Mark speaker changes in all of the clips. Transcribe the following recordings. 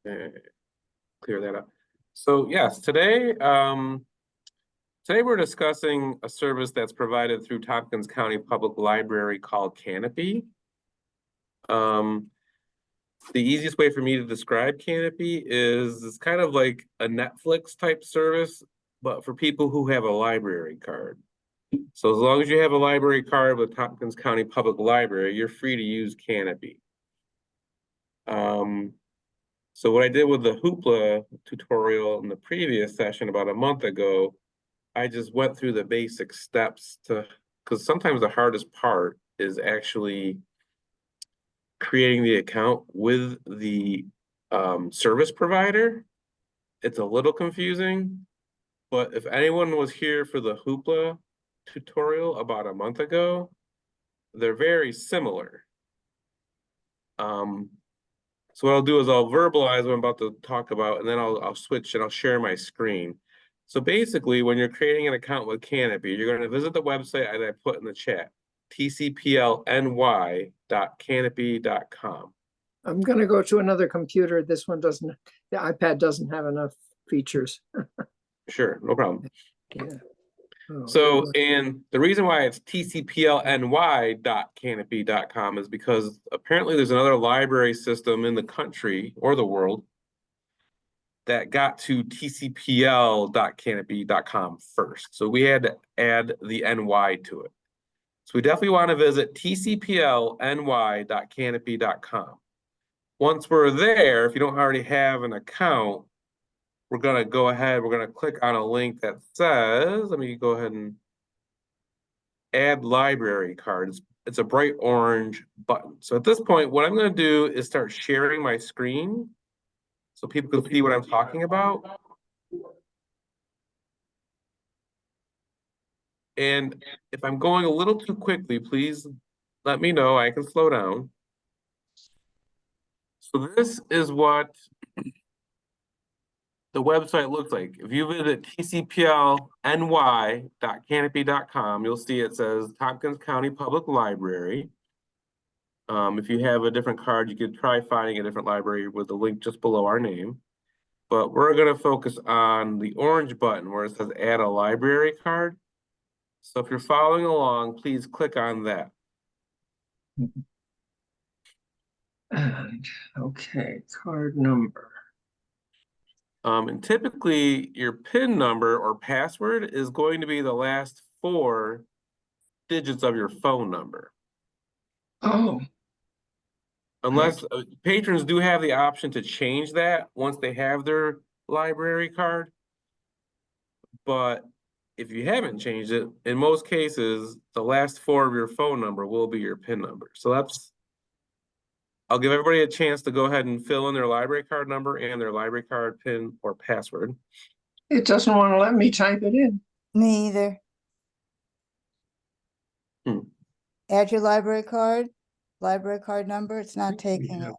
Speaker 1: Clear that up. So yes, today we're discussing a service that's provided through Tompkins County Public Library called Kanopy. The easiest way for me to describe Kanopy is it's kind of like a Netflix type service, but for people who have a library card. So as long as you have a library card with Tompkins County Public Library, you're free to use Kanopy. So what I did with the Hoopla tutorial in the previous session about a month ago, I just went through the basic steps because sometimes the hardest part is actually creating the account with the service provider. It's a little confusing, but if anyone was here for the Hoopla tutorial about a month ago, they're very similar. So what I'll do is I'll verbalize what I'm about to talk about, and then I'll switch and I'll share my screen. So basically, when you're creating an account with Kanopy, you're going to visit the website that I put in the chat, tcplny.kanopy.com.
Speaker 2: I'm going to go to another computer. This one doesn't, the iPad doesn't have enough features.
Speaker 1: Sure, no problem.
Speaker 2: Yeah. Oh,
Speaker 1: So, and the reason why it's tcplny.kanopy.com is because apparently there's another library system in the country or the world that got to tcpl.kanopy.com first. So we had to add the NY to it. So we definitely want to visit tcplny.kanopy.com. Once we're there, if you don't already have an account, we're going to go ahead, we're going to click on a link that says, let me go ahead and add library cards. It's a bright orange button. So at this point, what I'm going to do is start sharing my screen so people can see what I'm talking about. And if I'm going a little too quickly, please let me know. I can slow down. So this is what the website looks like. If you visit tcplny.kanopy.com, you'll see it says Tompkins County Public Library. If you have a different card, you could try finding a different library with the link just below our name. But we're going to focus on the orange button where it says add a library card. So if you're following along, please click on that.
Speaker 2: And, okay, card number.
Speaker 1: And typically your PIN number or password is going to be the last 4 digits of your phone number.
Speaker 2: Oh.
Speaker 1: Unless patrons do have the option to change that once they have their library card. But if you haven't changed it, in most cases, the last 4 of your phone number will be your PIN number. So I'll give everybody a chance to go ahead and fill in their library card number and their library card PIN or password.
Speaker 2: It doesn't want to let me type it in.
Speaker 3: Me either. Add your library card number. It's not taking it.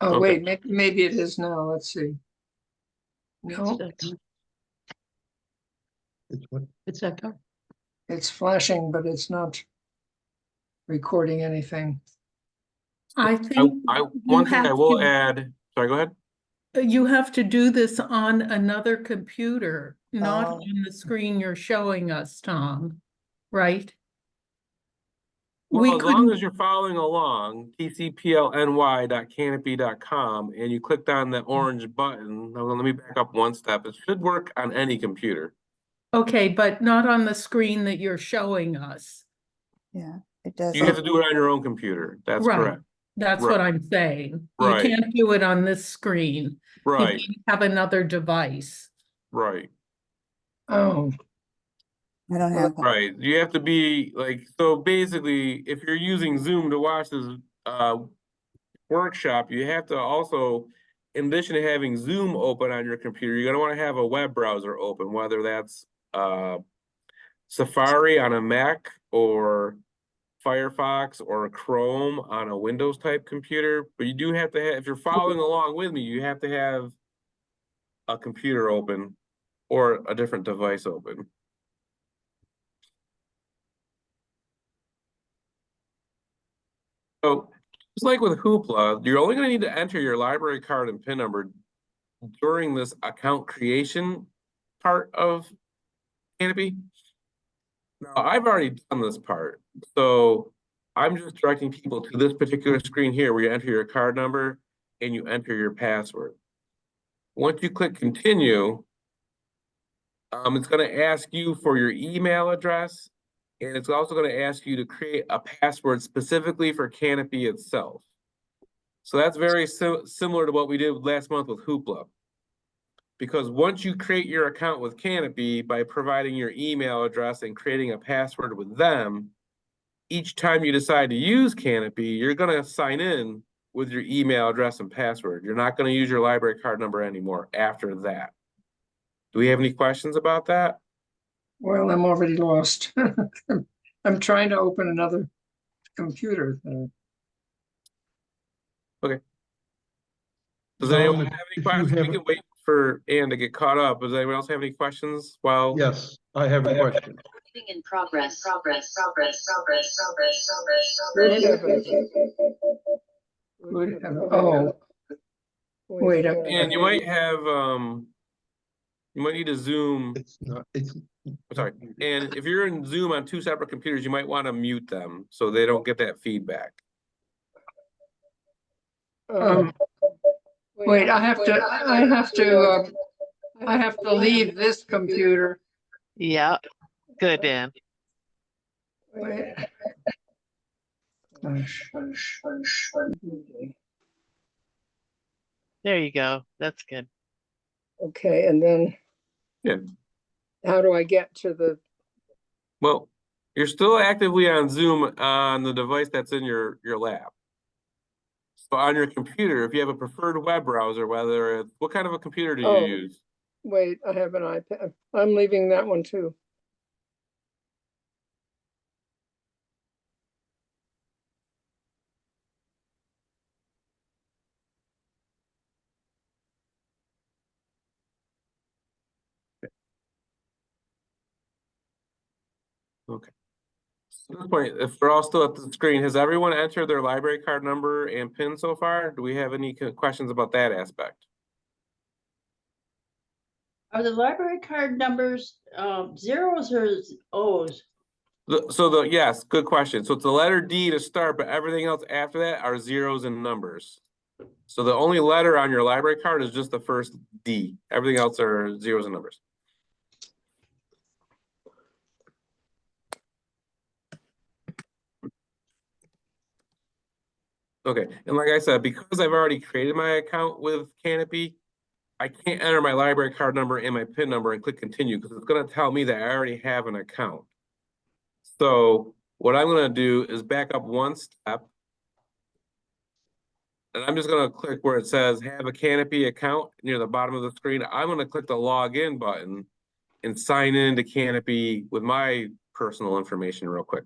Speaker 2: Oh,
Speaker 1: Okay.
Speaker 2: wait, maybe it is now. Let's see. No,
Speaker 4: It's what? It's that car.
Speaker 2: it's flashing, but it's not recording anything.
Speaker 5: I think
Speaker 1: One thing I will add, sorry, go ahead.
Speaker 5: you have to do this on another computer, not
Speaker 3: Oh.
Speaker 5: on the screen you're showing us, Tom, right?
Speaker 1: Well, as long as you're following along, tcplny.kanopy.com, and you clicked on the orange button. Now, let me back up one step. It should work on any computer.
Speaker 5: Okay, but not on the screen that you're showing us.
Speaker 3: Yeah, it doesn't.
Speaker 1: You have to do it on your own computer. That's
Speaker 5: Right.
Speaker 1: correct.
Speaker 5: That's
Speaker 1: Right.
Speaker 5: what I'm saying.
Speaker 1: Right.
Speaker 5: You can't do it on this screen.
Speaker 1: Right.
Speaker 5: You have another device.
Speaker 1: Right.
Speaker 2: Oh,
Speaker 3: I don't have one.
Speaker 1: Right. You have to be like, so basically, if you're using Zoom to watch this workshop, you have to also, in addition to having Zoom open on your computer, you're going to want to have a web browser open, whether that's Safari on a Mac or Firefox or Chrome on a Windows type computer. But you do have to have, if you're following along with me, you have to have a computer open or a different device open. So Just like with Hoopla, you're only gonna need to enter your library card and PIN number during this account creation part of Kanopy. Now, I've already done this part, so I'm just directing people to this particular screen here where you enter your card number and you enter your password. Once you click continue, it's gonna ask you for your email address, and it's also gonna ask you to create a password specifically for Kanopy itself. So that's very similar to what we did last month with Hoopla. Because once you create your account with Kanopy by providing your email address and creating a password with them, each time you decide to use Kanopy, you're gonna sign in with your email address and password. You're not gonna use your library card number anymore after that. Do we have any questions about that?
Speaker 2: Well, I'm already lost. I'm trying to open another computer.
Speaker 1: Does
Speaker 4: Tom,
Speaker 1: anyone have any
Speaker 4: if you
Speaker 1: questions? We
Speaker 4: have-
Speaker 1: can wait for Ann to get caught up. Does anyone else have any questions? Well,
Speaker 4: Yes, I have a question.
Speaker 6: In progress.
Speaker 2: Good heavens. Good heavens. Oh. Wait,
Speaker 1: and you might have, you might need to Zoom,
Speaker 4: It's not, it's.
Speaker 1: sorry. And if you're in Zoom on two separate computers, you might want to mute them so they don't get that feedback.
Speaker 2: Wait, I have to leave this computer.
Speaker 7: Yeah, good, Dan.
Speaker 2: Wait. Gosh.
Speaker 7: There you go. That's good.
Speaker 2: Okay, and then.
Speaker 1: Yeah.
Speaker 2: How do I get to the,
Speaker 1: Well, you're still actively on Zoom on the device that's in your lab. So on your computer, if you have a preferred web browser, whether it's, what kind of a computer do you
Speaker 2: Oh.
Speaker 1: use?
Speaker 2: wait, I have an iPad. I'm leaving that one too.
Speaker 1: Okay. So at this point, if we're all still at the screen, has everyone entered their library card number and PIN so far? Do we have any questions about that aspect?
Speaker 8: Are the library card numbers zeros or O's?
Speaker 1: Yes, good question. So it's the letter D to start, but everything else after that are zeros and numbers. So the only letter on your library card is just the first D. Everything else are zeros and numbers. Okay, and like I said, because I've already created my account with Kanopy, I can't enter my library card number and my PIN number and click continue because it's gonna tell me that I already have an account. So what I'm gonna do is back up one step. And I'm just gonna click where it says have a Kanopy account near the bottom of the screen. I'm gonna click the login button and sign in to Kanopy with my personal information real quick.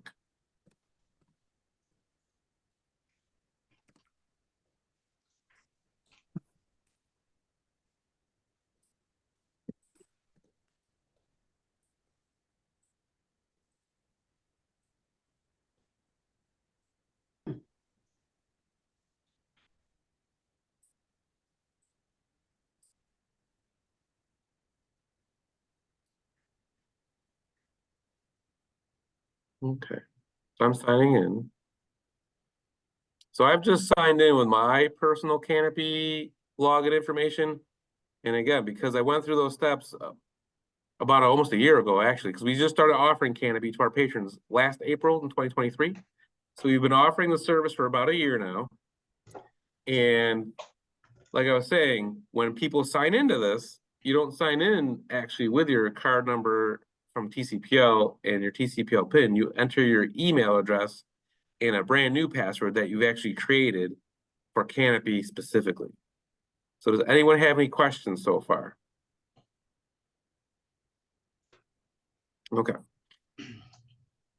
Speaker 1: Okay, so I'm signing in. So I've just signed in with my personal Kanopy login information. And again, because I went through those steps about almost a year ago, actually, because we just started offering Kanopy to our patrons last April in 2023. So we've been offering the service for about a year now. And like I was saying, when people sign into this, you don't sign in actually with your card number from TCPL and your TCPL PIN. You enter your email address and a brand new password that you've actually created for Kanopy specifically. So does anyone have any questions so far? Okay.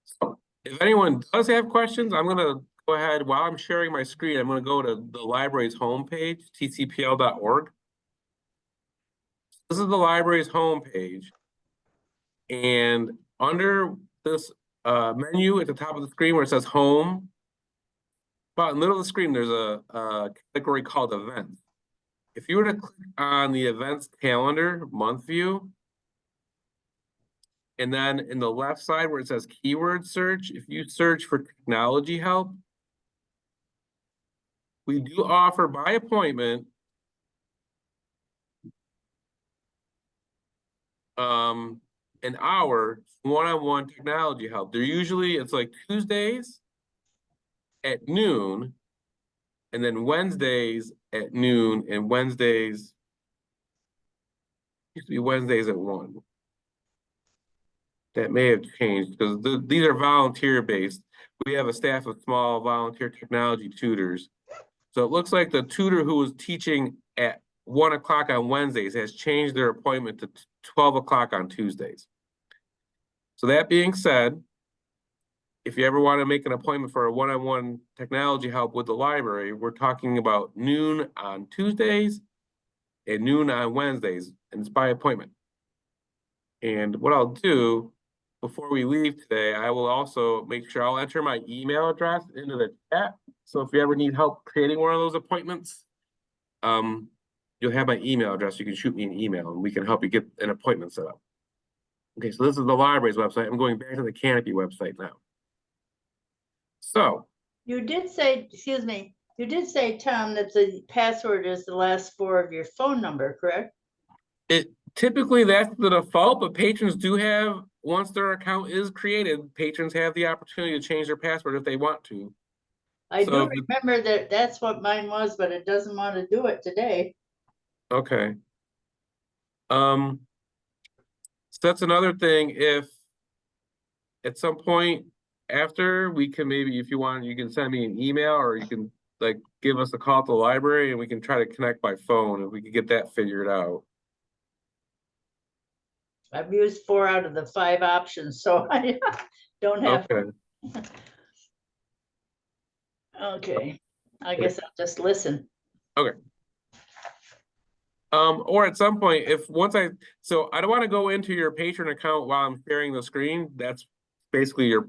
Speaker 1: So if anyone does have questions, I'm gonna go ahead, while I'm sharing my screen, I'm gonna go to the library's homepage, tcpl.org. This is the library's homepage. And under this menu at the top of the screen where it says home, about in the middle of the screen, there's a category called events. If you were to click on the events calendar month view, and then in the left side where it says keyword search, if you search for technology help, we do offer by appointment an hour one-on-one technology help. They're usually, it's like Tuesdays at noon, and then Wednesdays at noon, and Wednesdays used to be Wednesdays at 1. That may have changed because these are volunteer based. We have a staff of small volunteer technology tutors. So it looks like the tutor who was teaching at 1 o'clock on Wednesdays has changed their appointment to 12 o'clock on Tuesdays. So that being said, if you ever want to make an appointment for a one-on-one technology help with the library, we're talking about noon on Tuesdays and noon on Wednesdays, and it's by appointment. And what I'll do before we leave today, I will also make sure I'll enter my email address into the chat. So if you ever need help creating one of those appointments, you'll have my email address. You can shoot me an email and we can help you get an appointment set up. Okay, so this is the library's website. I'm going back to the Kanopy website now. So
Speaker 8: You did say, excuse me, you did say, Tom, that the password is the last 4 of your phone number, correct?
Speaker 1: typically that's the default, but patrons do have, once their account is created, patrons have the opportunity to change their password if they want to.
Speaker 8: I
Speaker 1: So
Speaker 8: do
Speaker 1: if you-
Speaker 8: remember that that's what mine was, but it doesn't want to do it today.
Speaker 1: Okay. So that's another thing. If at some point after, we can maybe, if you want, you can send me an email or you can like give us a call at the library and we can try to connect by phone and we can get that figured out.
Speaker 8: I've used 4 out of the 5 options, so I don't have,
Speaker 1: Okay.
Speaker 8: okay. I guess I'll just listen.
Speaker 1: Or at some point, so I don't want to go into your patron account while I'm sharing the screen. That's basically your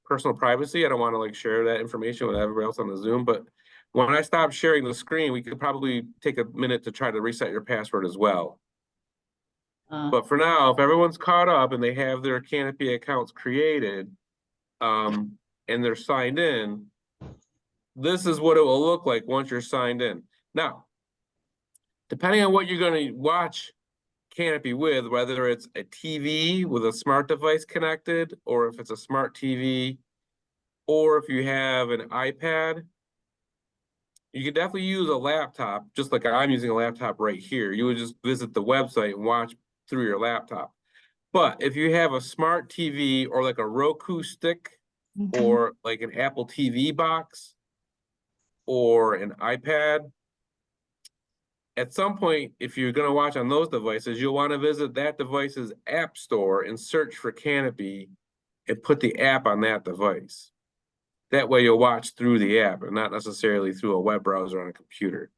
Speaker 1: personal privacy. I don't want to like share that information with everybody else on the Zoom. But when I stop sharing the screen, we could probably take a minute to try to reset your password as well. But for now, if everyone's caught up and they have their Kanopy accounts created, and they're signed in, this is what it will look like once you're signed in. Now, depending on what you're going to watch Kanopy with, whether it's a TV with a smart device connected, or if it's a smart TV, or if you have an iPad, you can definitely use a laptop, just like I'm using a laptop right here. You would just visit the website and watch through your laptop. But if you have a smart TV or like a Roku stick or like an Apple TV box or an iPad, at some point, if you're going to watch on those devices, you'll want to visit that device's app store and search for Kanopy and put the app on that device. That way you'll watch through the app and not necessarily through a web browser on a computer.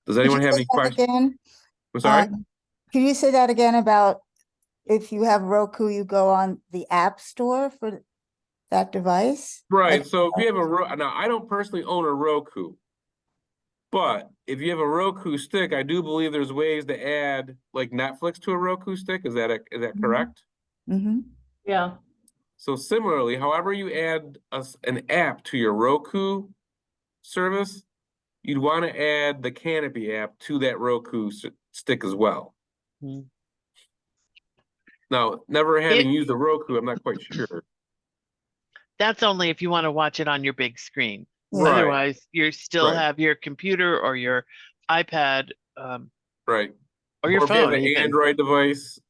Speaker 1: Does anyone have any questions?
Speaker 3: Again?
Speaker 1: I'm sorry?
Speaker 3: Can you say that again about if you have Roku, you go on the app store for that device?
Speaker 1: Right, so if you have now I don't personally own a Roku, but if you have a Roku stick, I do believe there's ways to add like Netflix to a Roku stick. Is that correct?
Speaker 3: Mm-hmm.
Speaker 8: Yeah,
Speaker 1: So similarly, however you add an app to your Roku service, you'd want to add the Kanopy app to that Roku stick as well.
Speaker 7: Mhm.
Speaker 1: Now, never having used the Roku, I'm not quite sure.
Speaker 7: That's only if you want to watch it on your big screen.
Speaker 3: Yeah.
Speaker 1: Right.
Speaker 7: Otherwise, you still
Speaker 1: Right.
Speaker 7: have your computer or your iPad,
Speaker 1: Right.
Speaker 7: or your
Speaker 1: Or if you have
Speaker 7: phone
Speaker 1: an
Speaker 7: even.
Speaker 1: Android device.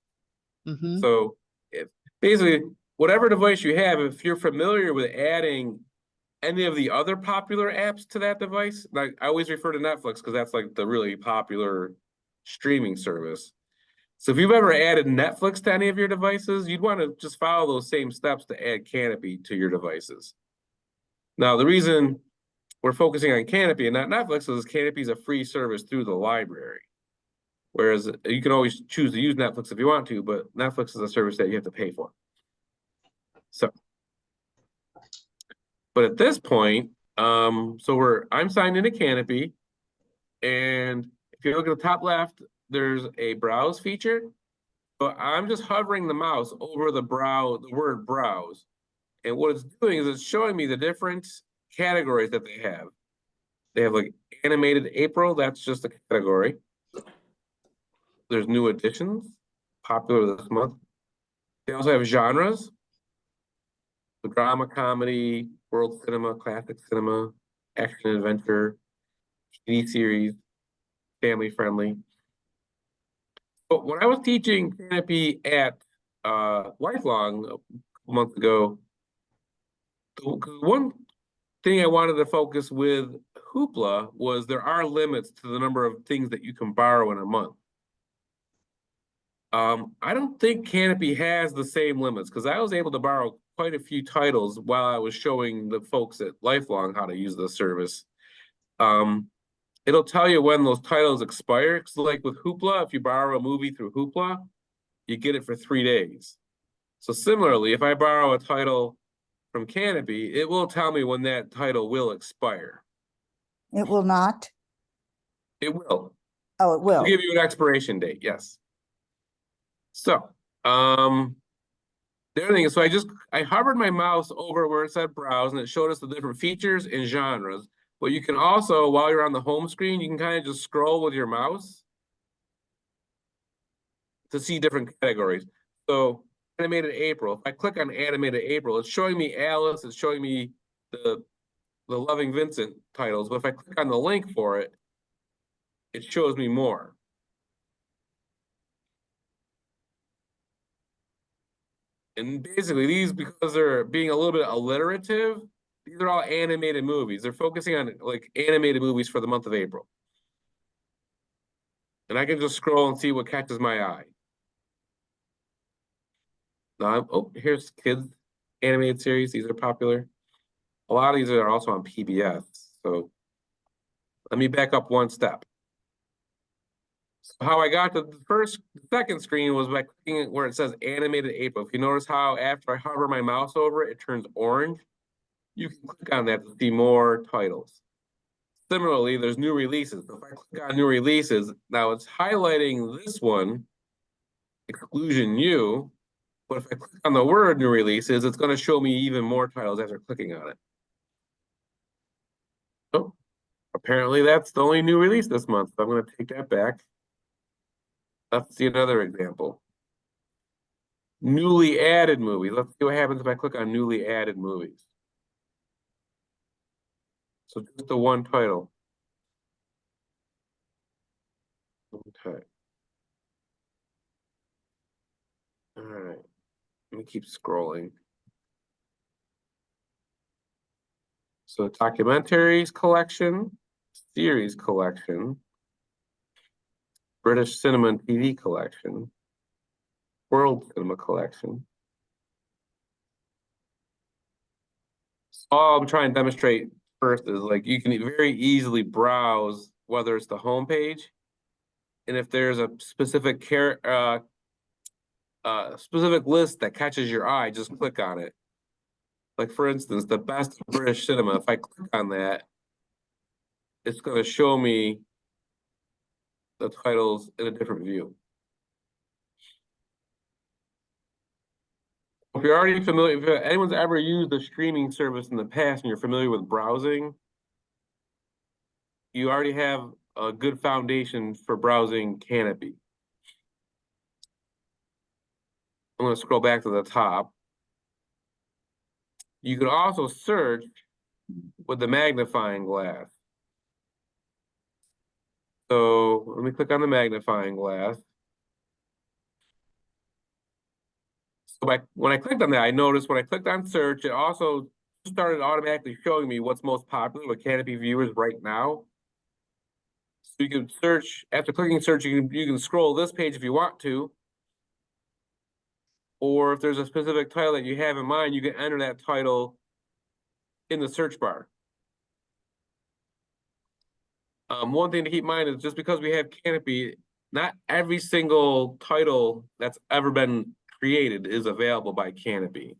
Speaker 7: Mhm.
Speaker 1: So basically, whatever device you have, if you're familiar with adding any of the other popular apps to that device, like I always refer to Netflix because that's like the really popular streaming service. So if you've ever added Netflix to any of your devices, you'd want to just follow those same steps to add Kanopy to your devices. Now, the reason we're focusing on Kanopy and not Netflix is Kanopy is a free service through the library. Whereas you can always choose to use Netflix if you want to, but Netflix is a service that you have to pay for. So, but at this point, So I'm signed into Kanopy, and if you look at the top left, there's a browse feature. But I'm just hovering the mouse over the word browse. And what it's doing is it's showing me the different categories that they have. They have like animated April, that's just a category. There's new editions, popular this month. They also have genres, the drama, comedy, world cinema, classic cinema, action adventure, TV series, family friendly. But when I was teaching Kanopy at Lifelong a couple months ago, the one thing I wanted to focus with Hoopla was there are limits to the number of things that you can borrow in a month. I don't think Kanopy has the same limits because I was able to borrow quite a few titles while I was showing the folks at Lifelong how to use the service. It'll tell you when those titles expire. Because like with Hoopla, if you borrow a movie through Hoopla, you get it for 3 days. So similarly, if I borrow a title from Kanopy, it will tell me when that title will expire.
Speaker 3: It will not?
Speaker 1: It will.
Speaker 3: Oh, it will.
Speaker 1: It'll give you an expiration date, yes. So, the other thing is, so I hovered my mouse over where it said browse, and it showed us the different features and genres. But you can also, while you're on the home screen, you can kind of just scroll with your mouse to see different categories. So animated April, if I click on animated April, it's showing me Alice, it's showing me the Loving Vincent titles. But if I click on the link for it, it shows me more. And basically these, because they're being a little bit alliterative, these are all animated movies. They're focusing on like animated movies for the month of April. And I can just scroll and see what catches my eye. Now, oh, here's kids animated series. These are popular. A lot of these are also on PBS. So let me back up one step. So how I got to the second screen was by clicking where it says animated April. If you notice how after I hover my mouse over it, it turns orange. You can click on that to see more titles. Similarly, there's new releases. If I click on new releases, now it's highlighting this one, Exclusion U, but if I click on the word new releases, it's going to show me even more titles after clicking on it. Oh, apparently that's the only new release this month. So I'm going to take that back. Let's see another example. Newly added movies. Let's see what happens if I click on newly added movies. So just the one title. Okay. All right. Let me keep scrolling. So documentaries collection, series collection, British cinema and TV collection, world cinema collection. So all I'm trying to demonstrate first is like you can very easily browse whether it's the home page, and if there's a specific specific list that catches your eye, just click on it. Like for instance, the best British cinema. If I click on that, it's going to show me the titles in a different view. If you're already familiar, if anyone's ever used a streaming service in the past and you're familiar with browsing, you already have a good foundation for browsing Kanopy. I'm going to scroll back to the top. You can also search with the magnifying glass. So let me click on the magnifying glass. So when I clicked on that, I noticed when I clicked on search, it also started automatically showing me what's most popular with Kanopy viewers right now. So you can search, after clicking search, you can scroll this page if you want to. Or if there's a specific title that you have in mind, you can enter that title in the search bar. One thing to keep in mind is just because we have Kanopy, not every single title that's ever been created is available by Kanopy.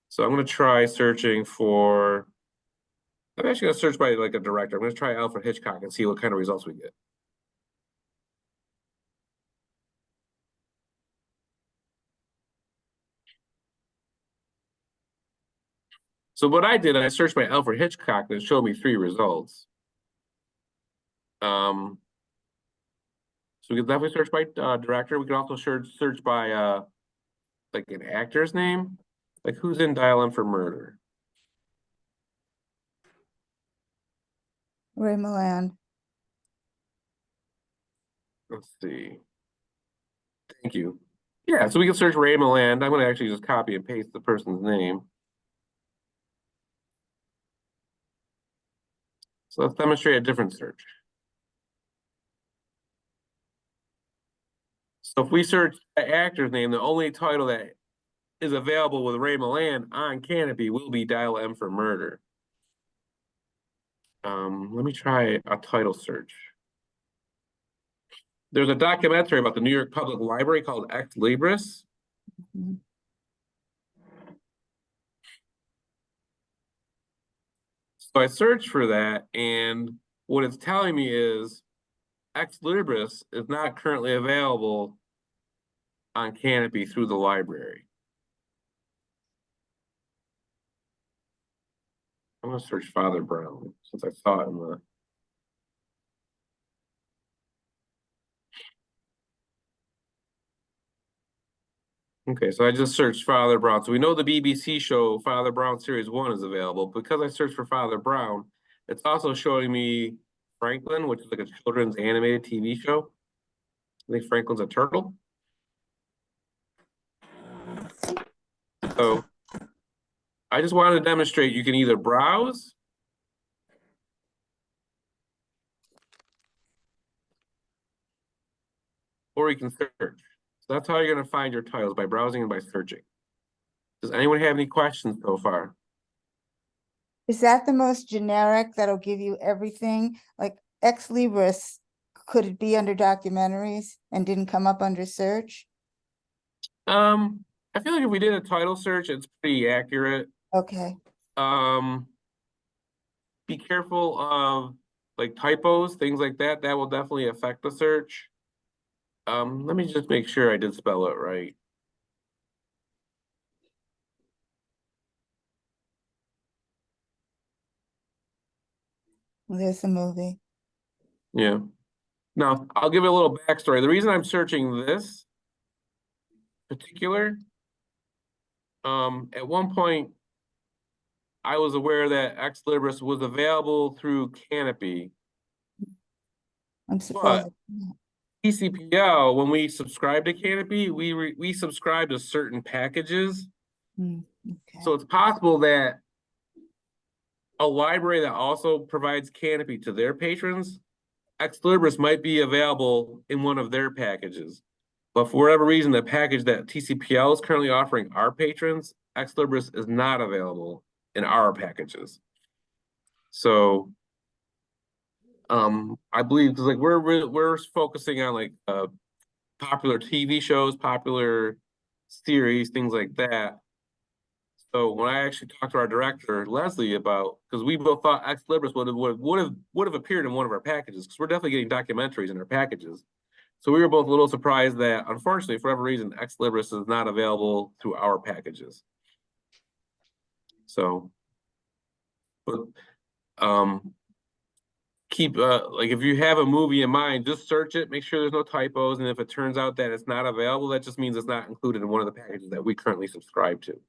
Speaker 1: So I'm going to try searching for I'm actually gonna search by like a director. I'm gonna try Alfred Hitchcock and see what kind of results we get. So what I did, I searched by Alfred Hitchcock and it showed me 3 results. So we can definitely search by director. We can also search by like an actor's name, like who's in Dial M for Murder.
Speaker 3: Ray Milland.
Speaker 1: Let's see. Thank you. Yeah, so we can search Ray Milland. I'm gonna actually just copy and paste the person's name. So let's demonstrate a different search. So if we search the actor's name, the only title that is available with Ray Milland on Kanopy will be Dial M for Murder. Let me try a title search. There's a documentary about the New York Public Library called Ex Libris.
Speaker 3: Mhm.
Speaker 1: So I searched for that, and what it's telling me is Ex Libris is not currently available on Kanopy through the library. I'm gonna search Father Brown since I saw it in the. Okay, so I just searched Father Brown. So we know the BBC show Father Brown Series 1 is available. Because I searched for Father Brown, it's also showing me Franklin, which is like a children's animated TV show. I think Franklin's a turtle. So I just wanted to demonstrate you can either browse or you can search. So that's how you're going to find your titles, by browsing and by searching. Does anyone have any questions so far?
Speaker 3: Is that the most generic that'll give you everything? Like Ex Libris, could it be under documentaries and didn't come up under search?
Speaker 1: I feel like if we did a title search, it's pretty accurate.
Speaker 3: Okay,
Speaker 1: Be careful of like typos, things like that. That will definitely affect the search. Let me just make sure I did spell it right.
Speaker 3: well, there's the movie.
Speaker 1: Yeah. Now, I'll give it a little backstory. The reason I'm searching this particular, at one point, I was aware that Ex Libris was available through Kanopy.
Speaker 3: I'm surprised.
Speaker 1: TCPL, when we subscribe to Kanopy, we subscribe to certain packages.
Speaker 3: Hmm, okay.
Speaker 1: So it's possible that a library that also provides Kanopy to their patrons, Ex Libris might be available in one of their packages. But for whatever reason, the package that TCPL is currently offering our patrons, Ex Libris is not available in our packages. So I believe because like we're focusing on like popular TV shows, popular series, things like that. So when I actually talked to our director Leslie about, because we both thought Ex Libris would have appeared in one of our packages, because we're definitely getting documentaries in our packages. So we were both a little surprised that, unfortunately, for whatever reason, Ex Libris is not available through our packages. So, but keep like if you have a movie in mind, just search it, make sure there's no typos, and if it turns out that it's not available, that just means it's not included in one of the packages that we currently subscribe to.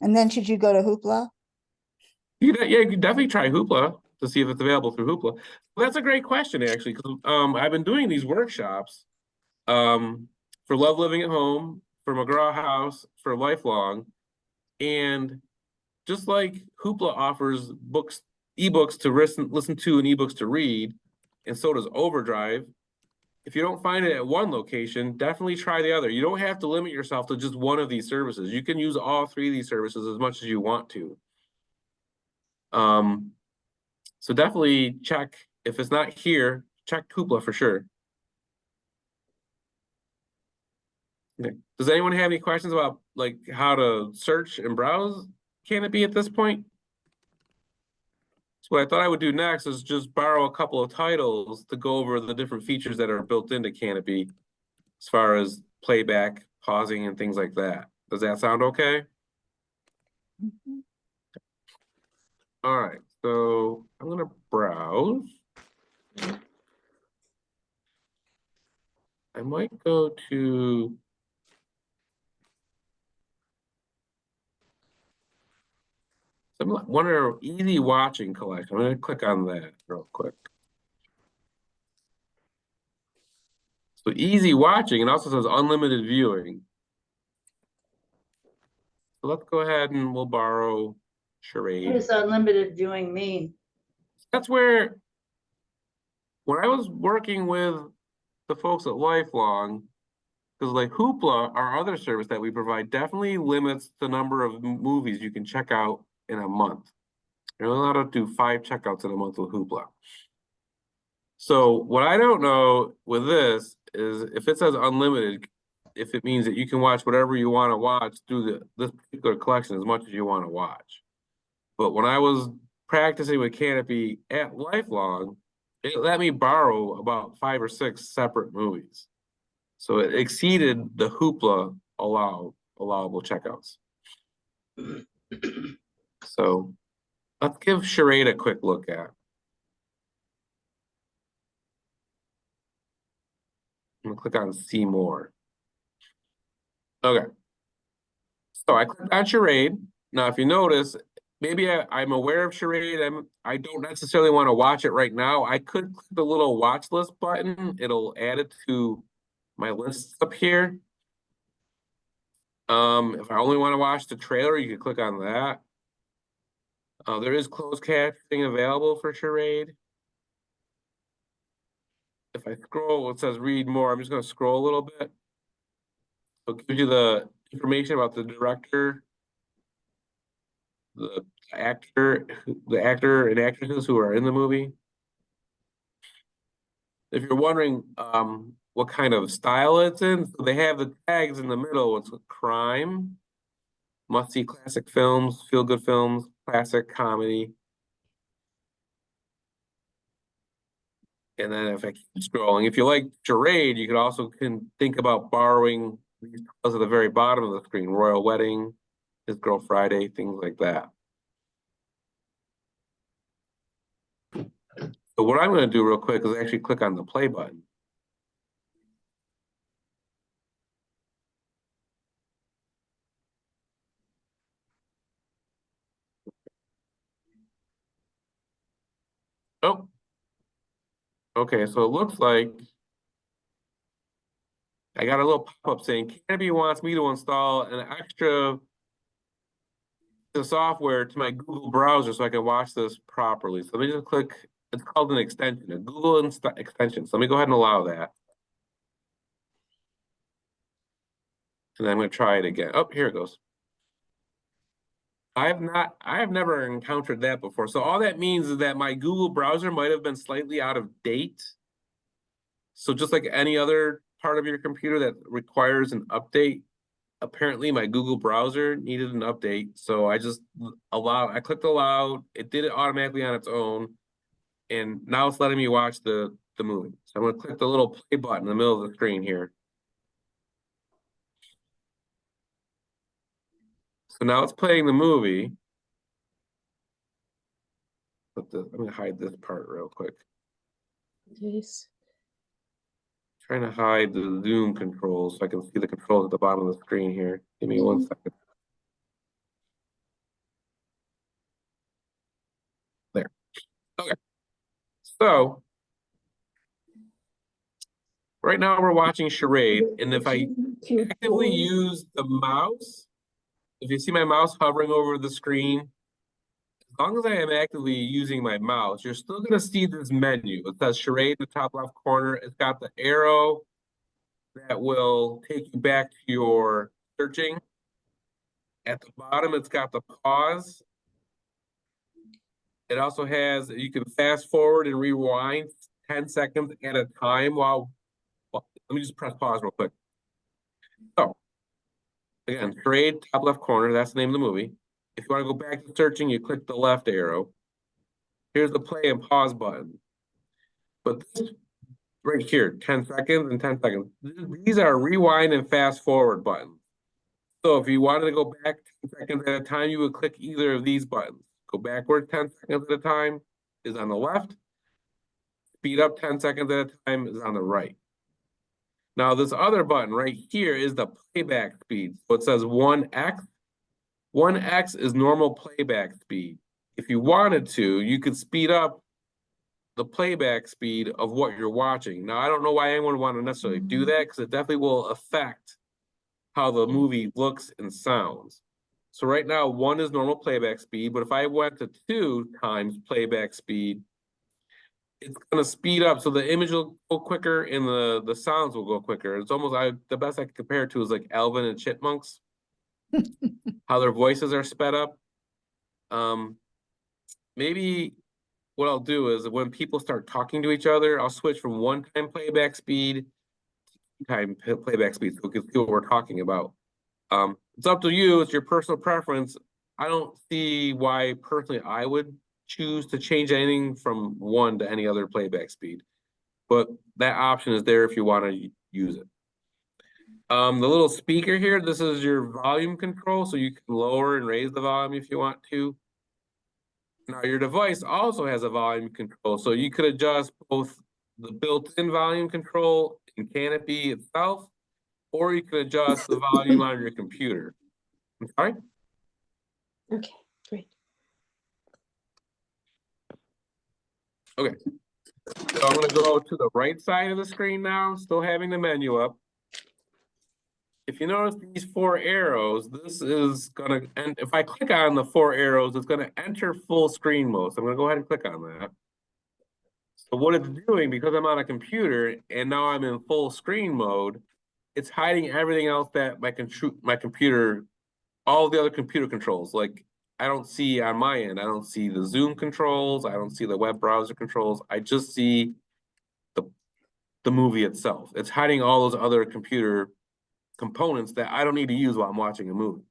Speaker 3: And then should you go to Hoopla?
Speaker 1: Yeah, you can definitely try Hoopla to see if it's available through Hoopla. That's a great question, actually, because I've been doing these workshops for Love Living at Home, for McGraw House, for Lifelong, and just like Hoopla offers books, ebooks to listen to and ebooks to read, and so does Overdrive. If you don't find it at one location, definitely try the other. You don't have to limit yourself to just one of these services. You can use all 3 of these services as much as you want to. So definitely check, if it's not here, check Hoopla for sure. Okay. Does anyone have any questions about like how to search and browse Kanopy at this point? what I thought I would do next is just borrow a couple of titles to go over the different features that are built into Kanopy as far as playback, pausing, and things like that. Does that sound okay?
Speaker 3: Mhm.
Speaker 1: All right, so I'm gonna browse. I might go to one of our easy watching collection. I'm gonna click on that real quick. So easy watching, it also says unlimited viewing. So let's go ahead and we'll borrow
Speaker 8: What
Speaker 1: Charade.
Speaker 8: does unlimited viewing mean?
Speaker 1: That's where, when I was working with the folks at Lifelong, because like Hoopla, our other service that we provide, definitely limits the number of movies you can check out in a month. You're only allowed to do 5 checkouts in a month with Hoopla. So what I don't know with this is if it says unlimited, if it means that you can watch whatever you want to watch through this particular collection as much as you want to watch. But when I was practicing with Kanopy at Lifelong, it let me borrow about 5 or 6 separate movies. So it exceeded the Hoopla allowable checkouts. So let's give Charade a quick look at. I'm gonna click on see more. Okay. So I clicked on Charade. Now, if you notice, maybe I'm aware of Charade. I don't necessarily want to watch it right now. I could click the little watch list button. It'll add it to my lists up here. If I only want to watch the trailer, you can click on that. There is closed captioning available for Charade. If I scroll, it says read more. I'm just going to scroll a little bit. So it gives you the information about the director, the actor and actresses who are in the movie. If you're wondering what kind of style it's in, so they have the tags in the middle. It's crime, must-see classic films, feel-good films, classic comedy. And then if I keep scrolling, if you like Charade, you could also think about borrowing these titles at the very bottom of the screen, Royal Wedding, His Girl Friday, things like that. So what I'm going to do real quick is actually click on the play button. Oh, okay, so it looks like I got a little pop-up saying Kanopy wants me to install an extra software to my Google browser so I can watch this properly. So let me just click, it's called an extension, a Google extension. So let me go ahead and allow that. And then I'm going to try it again. Oh, here it goes. I have never encountered that before. So all that means is that my Google browser might have been slightly out of date. So just like any other part of your computer that requires an update, apparently my Google browser needed an update. So I just I clicked allow, it did it automatically on its own. And now it's letting me watch the movie. So I'm gonna click the little play button in the middle of the screen here. So now it's playing the movie. I'm gonna hide this part real quick.
Speaker 2: Yes.
Speaker 1: Trying to hide the zoom controls so I can see the controls at the bottom of the screen here. Give me 1 second. There. Okay. So right now we're watching Charade, and if I actively use the mouse, if you see my mouse hovering over the screen, as long as I am actively using my mouse, you're still going to see this menu. It says Charade in the top left corner. It's got the arrow that will take you back to your searching. At the bottom, it's got the pause. It also has, you can fast forward and rewind 10 seconds at a time while let me just press pause real quick. So, again, Charade, top left corner, that's the name of the movie. If you want to go back to searching, you click the left arrow. Here's the play and pause button. But this right here, 10 seconds and 10 seconds. These are rewind and fast forward buttons. So if you wanted to go back 10 seconds at a time, you would click either of these buttons. Go backward 10 seconds at a time is on the left. Speed up 10 seconds at a time is on the right. Now this other button right here is the playback speed. So it says 1x. 1x is normal playback speed. If you wanted to, you could speed up the playback speed of what you're watching. Now, I don't know why anyone would want to necessarily do that, because it definitely will affect how the movie looks and sounds. So right now, 1 is normal playback speed, but if I went to 2 times playback speed, it's gonna speed up, so the image will go quicker and the sounds will go quicker. It's almost, the best I can compare it to is like Alvin and Chipmunks, how their voices are sped up. Maybe what I'll do is when people start talking to each other, I'll switch from 1-time playback speed to 2-time playback speed, so we can see what we're talking about. It's up to you, it's your personal preference. I don't see why personally I would choose to change anything from 1 to any other playback speed. But that option is there if you want to use it. The little speaker here, this is your volume control, so you can lower and raise the volume if you want to. Now your device also has a volume control, so you could adjust both the built-in volume control in Kanopy itself, or you can adjust the volume on your computer. I'm sorry?
Speaker 6: Okay, great.
Speaker 1: Okay. So I'm gonna go to the right side of the screen now, still having the menu up. If you notice these 4 arrows, this is gonna, and if I click on the 4 arrows, it's gonna enter full screen mode. So I'm gonna go ahead and click on that. So what it's doing, because I'm on a computer and now I'm in full screen mode, it's hiding everything else that my computer, all the other computer controls. Like I don't see on my end, I don't see the Zoom controls, I don't see the web browser controls, I just see the movie itself. It's hiding all those other computer components that I don't need to use while I'm watching a movie.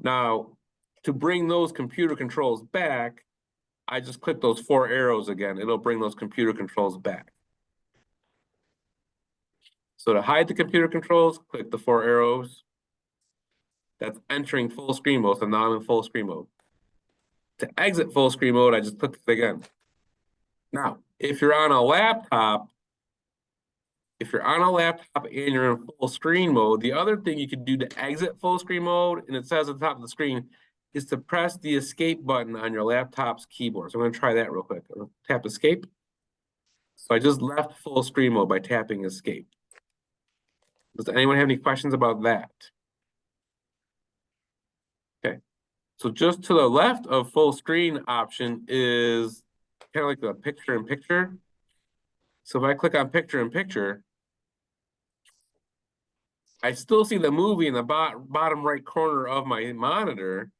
Speaker 1: Now, to bring those computer controls back, I just click those 4 arrows again. It'll bring those computer controls back. So to hide the computer controls, click the 4 arrows. That's entering full screen mode, so now I'm in full screen mode. To exit full screen mode, I just click it again. Now, if you're on a laptop and you're in full screen mode, the other thing you can do to exit full screen mode, and it says at the top of the screen, is to press the escape button on your laptop's keyboard. So I'm gonna try that real quick. I'm gonna tap escape. So I just left full screen mode by tapping escape. Does anyone have any questions about that? Okay, so just to the left of full screen option is kind of like the picture in picture. So if I click on picture in picture, I still see the movie in the bottom right corner of my monitor.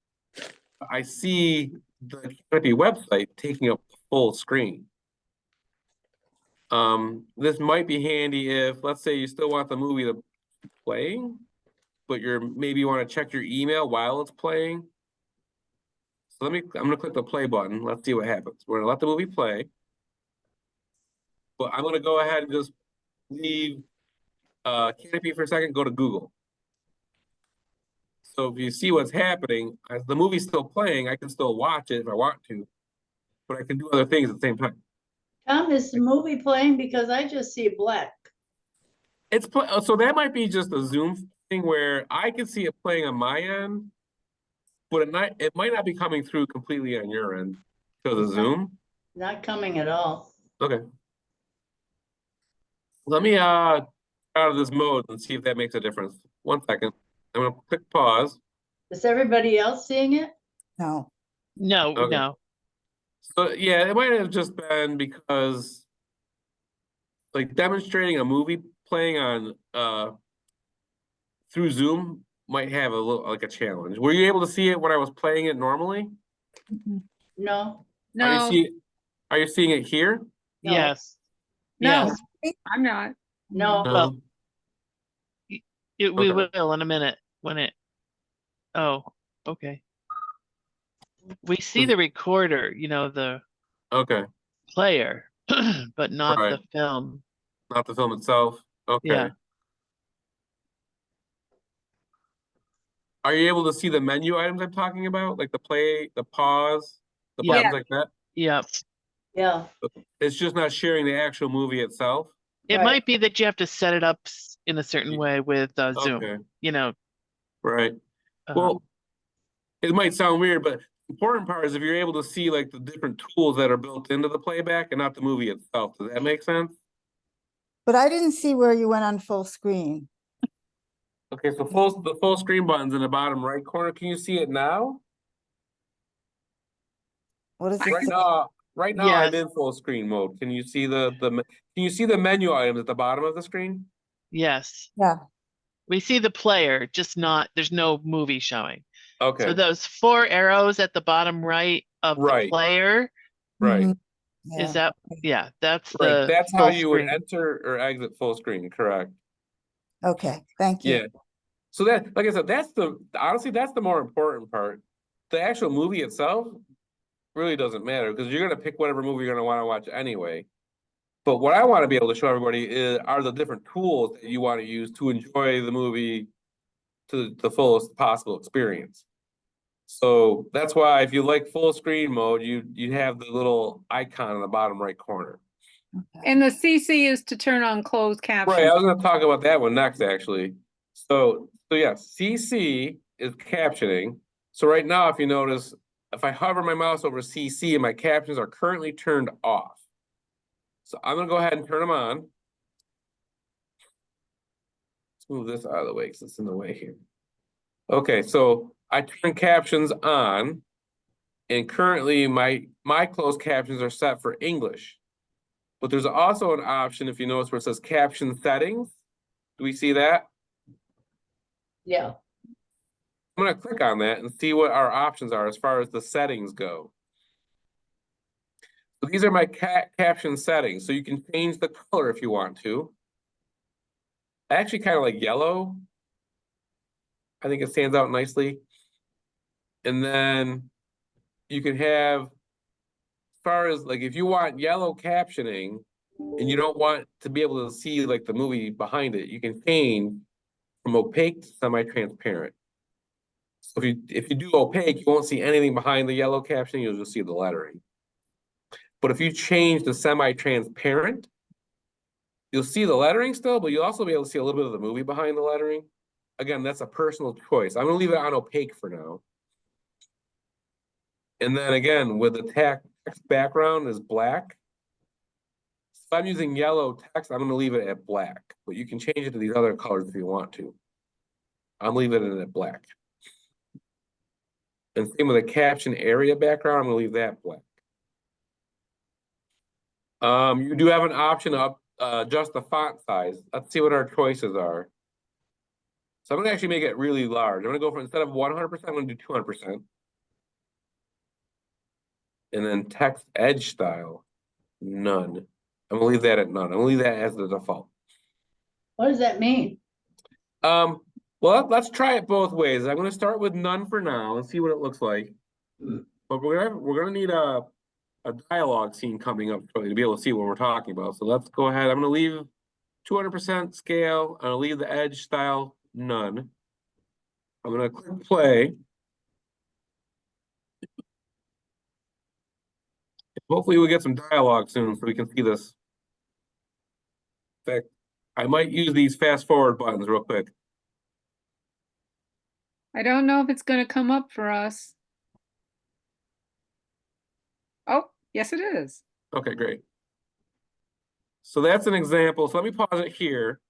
Speaker 1: I see the Kanopy website taking up the full screen. This might be handy if, let's say, you still want the movie to play, but maybe you want to check your email while it's playing. So I'm gonna click the play button. Let's see what happens. We're gonna let the movie play, but I'm gonna go ahead and just leave Kanopy for a second, go to Google. So if you see what's happening, as the movie's still playing, I can still watch it if I want to, but I can do other things at the same time.
Speaker 8: Tom, is the movie playing? Because I just see black.
Speaker 1: So that might be just a Zoom thing where I can see it playing on my end, but it might not be coming through completely on your end because of Zoom.
Speaker 8: Not coming at all.
Speaker 1: Okay. Let me out of this mode and see if that makes a difference. 1 second. I'm gonna click pause.
Speaker 8: Is everybody else seeing it?
Speaker 3: No.
Speaker 7: No,
Speaker 1: Okay.
Speaker 7: no.
Speaker 1: So yeah, it might have just been because like demonstrating a movie playing on through Zoom might have a little like a challenge. Were you able to see it when I was playing it normally?
Speaker 8: No,
Speaker 6: No,
Speaker 1: Are you seeing it here?
Speaker 8: No.
Speaker 7: Yes.
Speaker 6: no,
Speaker 7: Yes.
Speaker 6: I'm not.
Speaker 8: no.
Speaker 7: Well, we
Speaker 1: Okay.
Speaker 7: will in a minute when it, oh, okay. We see the recorder, you know, the
Speaker 1: Okay,
Speaker 7: player, but not
Speaker 1: Right.
Speaker 7: the film.
Speaker 1: not the film itself. Okay.
Speaker 7: Yeah.
Speaker 1: Are you able to see the menu items I'm talking about? Like the play, the pause, the
Speaker 7: Yeah.
Speaker 1: buttons like that?
Speaker 7: Yep.
Speaker 8: Yeah,
Speaker 1: It's just not sharing the actual movie itself?
Speaker 7: It
Speaker 8: Right.
Speaker 7: might be that you have to set it up in a certain
Speaker 1: Ye-
Speaker 7: way with Zoom,
Speaker 1: Okay,
Speaker 7: you know.
Speaker 1: right. Well, it might sound weird, but the important part is if you're able to see like the different tools that are built into the playback and not the movie itself. Does that make sense?
Speaker 3: But I didn't see where you went on full screen.
Speaker 1: Okay, so the full screen button's in the bottom right corner. Can you see it now?
Speaker 3: What is
Speaker 1: Right
Speaker 3: it?
Speaker 1: now, I'm
Speaker 7: Yes.
Speaker 1: in full screen mode. Can you see can you see the menu items at the bottom of the screen?
Speaker 7: Yes.
Speaker 3: Yeah,
Speaker 7: We see the player, just not, there's no movie showing.
Speaker 1: Okay,
Speaker 7: So those 4 arrows at the bottom right of the
Speaker 1: Right.
Speaker 7: player,
Speaker 1: right,
Speaker 3: mhm,
Speaker 7: is
Speaker 3: yeah.
Speaker 7: that, yeah, that's
Speaker 1: right.
Speaker 7: the
Speaker 1: That's how
Speaker 7: full
Speaker 1: you would
Speaker 7: screen.
Speaker 1: enter or exit full screen, correct?
Speaker 3: Okay, thank you.
Speaker 1: Yeah. So that, like I said, honestly, that's the more important part. The actual movie itself really doesn't matter because you're gonna pick whatever movie you're gonna want to watch anyway. But what I want to be able to show everybody are the different tools that you want to use to enjoy the movie to the fullest possible experience. So that's why if you like full screen mode, you have the little icon in the bottom right corner.
Speaker 6: And the CC is to turn on closed
Speaker 1: Right,
Speaker 6: captions.
Speaker 1: I was gonna talk about that one next, actually. So yeah, CC is captioning. So right now, if you notice, if I hover my mouse over CC and my captions are currently turned off. So I'm gonna go ahead and turn them on. Let's move this out of the way because it's in the way here. Okay, so I turn captions on, and currently my closed captions are set for English. But there's also an option, if you notice, where it says caption settings. Do we see that?
Speaker 8: yeah.
Speaker 1: I'm gonna click on that and see what our options are as far as the settings go. So these are my caption settings. So you can change the color if you want to. I actually kind of like yellow. I think it stands out nicely. And then you can have, as far as like, if you want yellow captioning and you don't want to be able to see like the movie behind it, you can change from opaque to semi-transparent. So if you do opaque, you won't see anything behind the yellow captioning, you'll just see the lettering. But if you change to semi-transparent, you'll see the lettering still, but you'll also be able to see a little bit of the movie behind the lettering. Again, that's a personal choice. I'm gonna leave it on opaque for now. And then again, with the text background is black. If I'm using yellow text, I'm gonna leave it at black, but you can change it to these other colors if you want to. I'm leaving it at black. And same with the caption area background, I'm gonna leave that black. You do have an option to adjust the font size. Let's see what our choices are. So I'm gonna actually make it really large. I'm gonna go for, instead of 100%, I'm gonna do 200%. And then text edge style, none. I'm gonna leave that at none. I'm gonna leave that as the default.
Speaker 8: What does that mean?
Speaker 1: Well, let's try it both ways. I'm gonna start with none for now and see what it looks like. But we're gonna need a dialogue scene coming up shortly to be able to see what we're talking about. So let's go ahead. I'm gonna leave 200% scale. I'm gonna leave the edge style none. I'm gonna click play. Hopefully we get some dialogue soon so we can see this. In fact, I might use these fast forward buttons real quick.
Speaker 6: I don't know if it's gonna come up for us. Oh, yes, it is.
Speaker 1: Okay, great. So that's an example. So let me pause it here.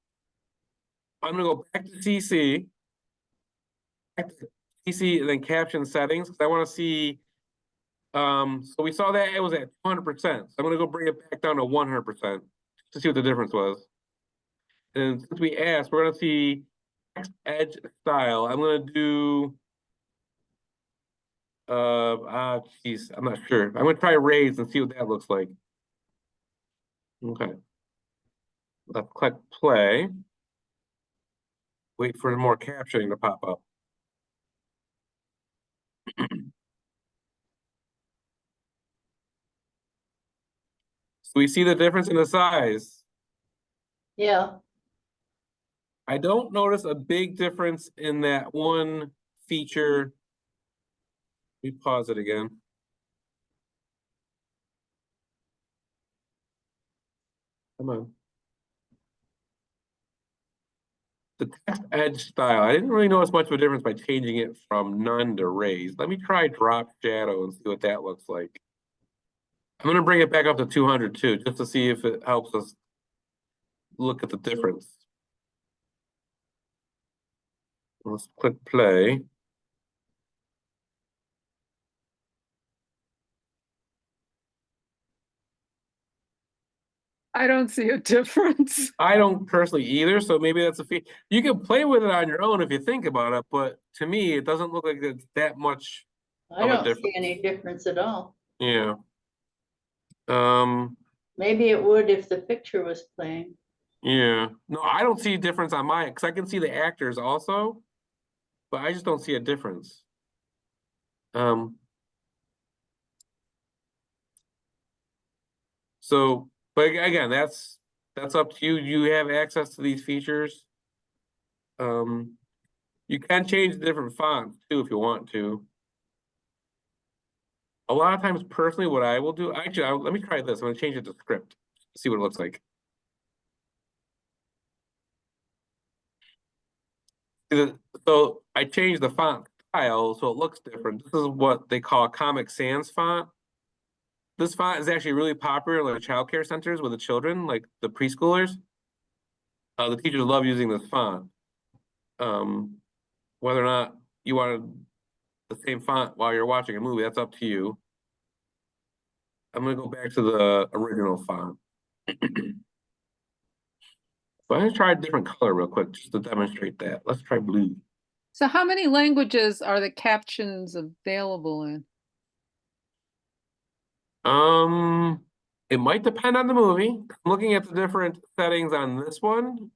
Speaker 1: I'm gonna go back to CC. Back to CC and then caption settings, because I want to see. So we saw that it was at 200%. So I'm gonna go bring it back down to 100% to see what the difference was. And since we asked, we're gonna see text edge style. I'm gonna do geez, I'm not sure. I'm gonna try raise and see what that looks like. Okay. Let's click play. Wait for more captioning to pop up. So we see the difference in the size.
Speaker 8: Yeah,
Speaker 1: I don't notice a big difference in that one feature. Let me pause it again. Come on. The text edge style, I didn't really notice much of a difference by changing it from none to raised. Let me try drop shadow and see what that looks like. I'm gonna bring it back up to 200 too, just to see if it helps us look at the difference. Let's click play.
Speaker 6: I don't see a difference.
Speaker 1: I don't personally either, so maybe that's a fee. You can play with it on your own if you think about it, but to me, it doesn't look like it's that much.
Speaker 8: I
Speaker 1: Of a
Speaker 8: don't see
Speaker 1: difference.
Speaker 8: any difference at all.
Speaker 1: Yeah.
Speaker 8: Maybe it would if the picture was playing.
Speaker 1: Yeah. No, I don't see a difference on mine because I can see the actors also, but I just don't see a difference. So, but again, that's up to you. You have access to these features. You can change the different fonts too if you want to. A lot of times, personally, what I will do, actually, let me try this. I'm gonna change it to script, see what it looks like. So I changed the font style so it looks different. This is what they call Comic Sans font. This font is actually really popular in the childcare centers with the children, like the preschoolers. The teachers love using this font. Whether or not you wanted the same font while you're watching a movie, that's up to you. I'm gonna go back to the original font. But I'm gonna try a different color real quick just to demonstrate that. Let's try blue.
Speaker 6: So how many languages are the captions available in?
Speaker 1: It might depend on the movie. I'm looking at the different settings on this one,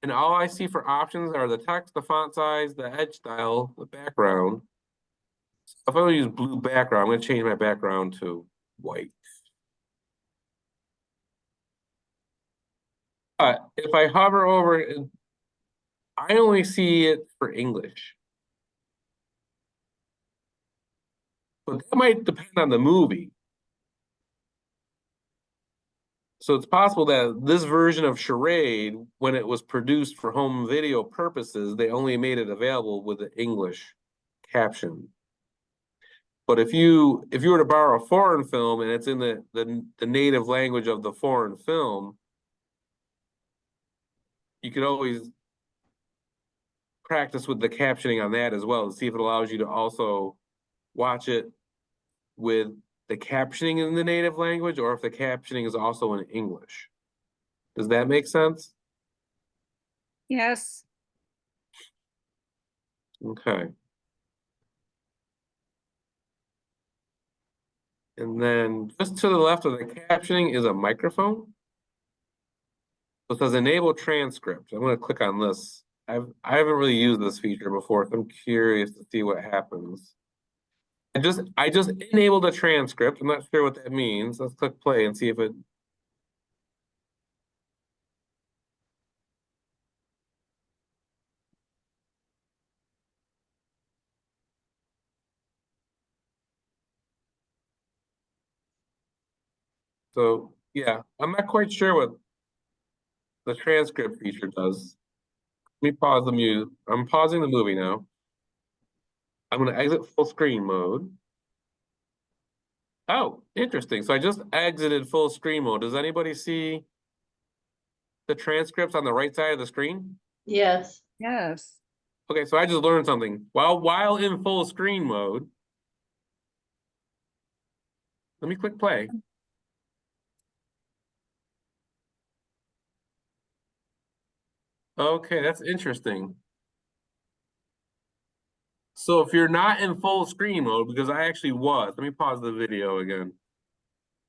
Speaker 1: and all I see for options are the text, the font size, the edge style, the background. So if I want to use blue background, I'm gonna change my background to white. But if I hover over it, I only see it for English. But that might depend on the movie. So it's possible that this version of Charade, when it was produced for home video purposes, they only made it available with the English caption. But if you were to borrow a foreign film and it's in the native language of the foreign film, you could always practice with the captioning on that as well to see if it allows you to also watch it with the captioning in the native language or if the captioning is also in English. Does that make sense?
Speaker 6: Yes.
Speaker 1: Okay. And then just to the left of the captioning is a microphone. So it says enable transcript. I'm going to click on this. I haven't really used this feature before, so I'm curious to see what happens. I just enabled a transcript. I'm not sure what that means. Let's click play and see if it. So yeah, I'm not quite sure what the transcript feature does. Let me pause the mute. I'm pausing the movie now. I'm going to exit full screen mode. Oh, interesting. So I just exited full screen mode. Does anybody see the transcripts on the right side of the screen?
Speaker 8: Yes.
Speaker 6: Yes.
Speaker 1: Okay, so I just learned something. While in full screen mode, let me click play. Okay, that's interesting. So if you're not in full screen mode, because I actually was, let me pause the video again.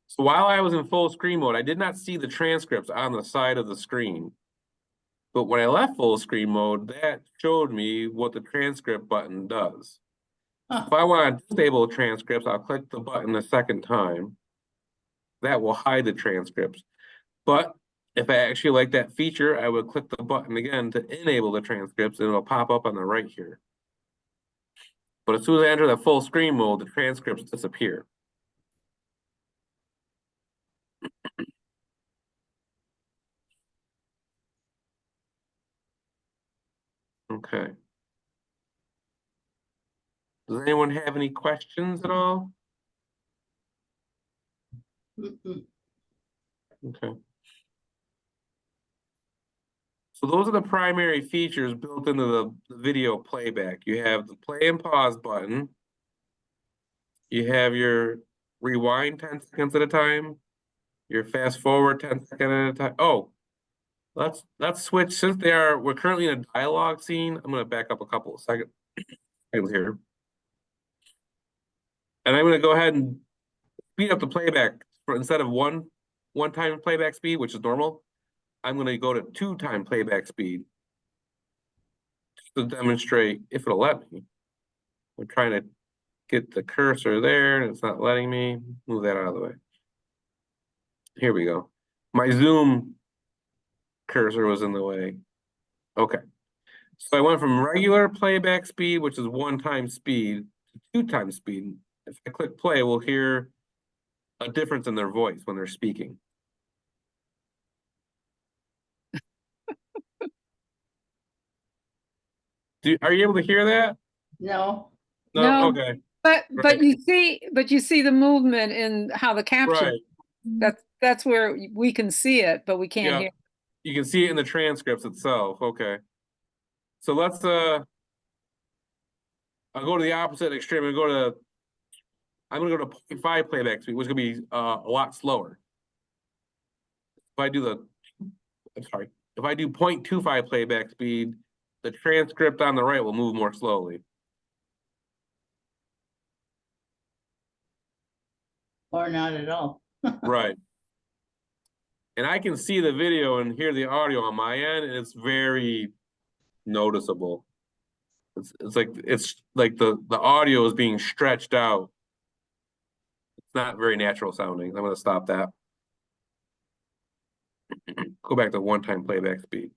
Speaker 1: So while I was in full screen mode, I did not see the transcripts on the side of the screen. But when I left full screen mode, that showed me what the transcript button does.
Speaker 8: Huh.
Speaker 1: If I want to disable transcripts, I'll click the button a second time. that will hide the transcripts. But if I actually like that feature, I would click the button again to enable the transcripts and it'll pop up on the right here. But as soon as I enter the full screen mode, the transcripts disappear. Okay. Does anyone have any questions at all?
Speaker 8: Mm-mm.
Speaker 1: Okay. So those are the primary features built into the video playback. You have the play and pause button. You have your rewind 10 seconds at a time. Your fast forward 10 seconds at a time. Oh, let's switch since we're currently in a dialogue scene. I'm gonna back up a couple of seconds here. And I'm gonna go ahead and speed up the playback for instead of one time playback speed, which is normal. I'm gonna go to 2-time playback speed just to demonstrate if it'll let me. I'm trying to get the cursor there and it's not letting me. Move that out of the way. Here we go. My zoom cursor was in the way. Okay. So I went from regular playback speed, which is 1-time speed, to 2-time speed. If I click play, we'll hear a difference in their voice when they're speaking. Are you able to hear that?
Speaker 8: No,
Speaker 6: No.
Speaker 1: Okay.
Speaker 6: But
Speaker 1: Right.
Speaker 6: you see the movement in how the caption,
Speaker 1: Right.
Speaker 6: that's where we can see it, but we can't
Speaker 1: Yeah.
Speaker 6: hear.
Speaker 1: You can see it in the transcripts itself. Okay. So let's I'll go to the opposite extreme and I'm gonna go to 0.5 playback speed, which is gonna be a lot slower. If I do if I do 0.25 playback speed, the transcript on the right will move more slowly.
Speaker 8: or not at all.
Speaker 1: Right. And I can see the video and hear the audio on my end, and it's very noticeable. It's like the audio is being stretched out. It's not very natural sounding. I'm gonna stop that. Go back to 1-time playback speed.